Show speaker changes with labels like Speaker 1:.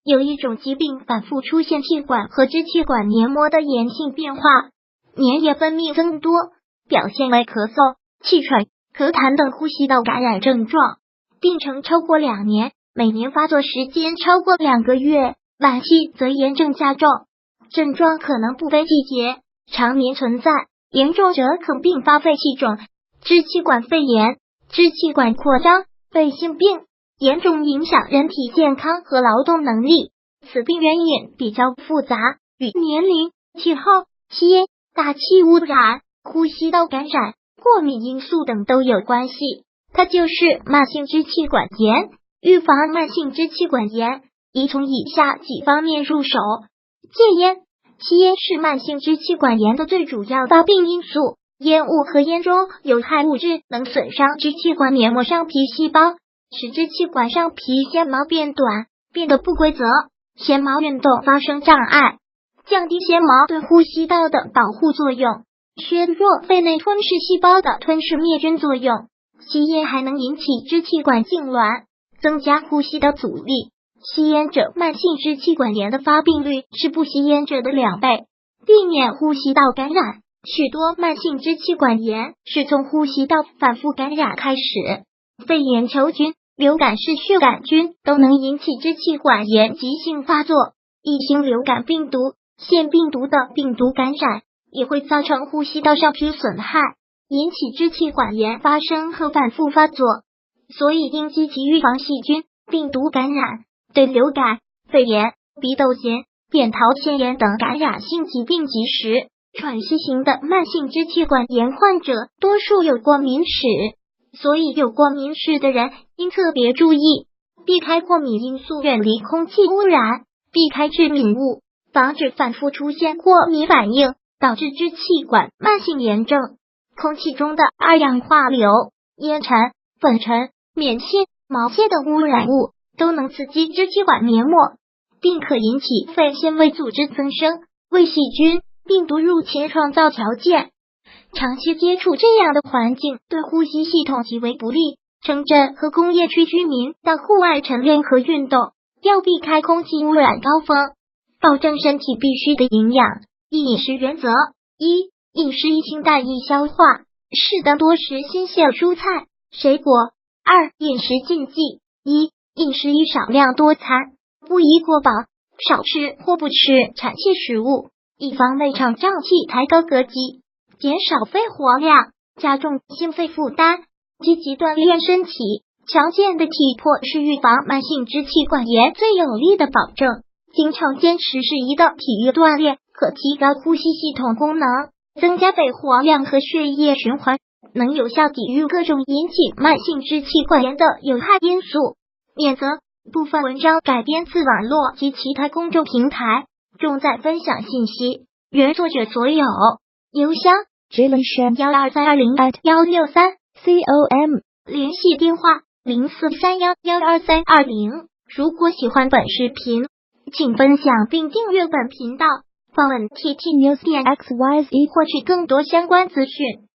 Speaker 1: 有一种疾病反复出现气管和支气管黏膜的炎性变化，粘液分泌增多，表现为咳嗽、气喘、咳痰等呼吸道感染症状，病程超过2年，每年发作时间超过2个月，晚期则炎症加重，症状可能不分季节，常年存在，严重者可并发肺气肿、支气管肺炎、支气管扩张、肺性病，严重影响人体健康和劳动能力。此病原因比较复杂，与年龄、气候、吸烟、大气污染、呼吸道感染、过敏因素等都有关系。它就是慢性支气管炎。预防慢性支气管炎，宜从以下几方面入手。戒烟。吸烟是慢性支气管炎的最主要发病因素，烟雾和烟中有害物质能损伤支气管黏膜上皮细胞，使支气管上皮纤毛变短，变得不规则，纤毛运动发生障碍，降低纤毛对呼吸道的保护作用，削弱肺内吞噬细胞的吞噬灭菌作用。吸烟还能引起支气管痉挛，增加呼吸道阻力。吸烟者慢性支气管炎的发病率是不吸烟者的2倍。避免呼吸道感染。许多慢性支气管炎是从呼吸道反复感染开始，肺炎球菌、流感式血杆菌都能引起支气管炎急性发作。异型流感病毒、腺病毒的病毒感染也会造成呼吸道上皮损害，引起支气管炎发生和反复发作。所以应积极预防细菌、病毒感染。对流感、肺炎、鼻窦炎、扁桃腺炎等感染性疾病及时。喘息型的慢性支气管炎患者多数有过敏史，所以有过敏史的人应特别注意，避开过敏因素，远离空气污染，避开致敏物，防止反复出现过敏反应，导致支气管慢性炎症。空气中的二氧化硫、烟尘、粉尘、棉屑、毛屑等污染物都能刺激支气管黏膜，并可引起肺纤维组织增生，为细菌、病毒入侵创造条件。长期接触这样的环境对呼吸系统极为不利。城镇和工业区居民到户外晨练和运动要避开空气污染高峰，保证身体必需的营养。饮食原则：一、饮食宜清淡易消化，适当多食新鲜蔬菜、水果。二、饮食禁忌：一、饮食宜少量多餐，不宜过饱，少吃或不吃产气食物，以防胃肠胀气抬高膈肌，减少肺活量，加重心肺负担。积极锻炼身体，强健的体魄是预防慢性支气管炎最有力的保证。经常坚持适宜的体育锻炼，可提高呼吸系统功能，增加肺活量和血液循环，能有效抵御各种引起慢性支气管炎的有害因素。免责：部分文章改编自网络及其他公众平台，重在分享信息，原作者所有。邮箱：12320@163.com， 联系电话：0431123220。如果喜欢本视频，请分享并订阅本频道，访问 ttnews.xyz 获取更多相关资讯。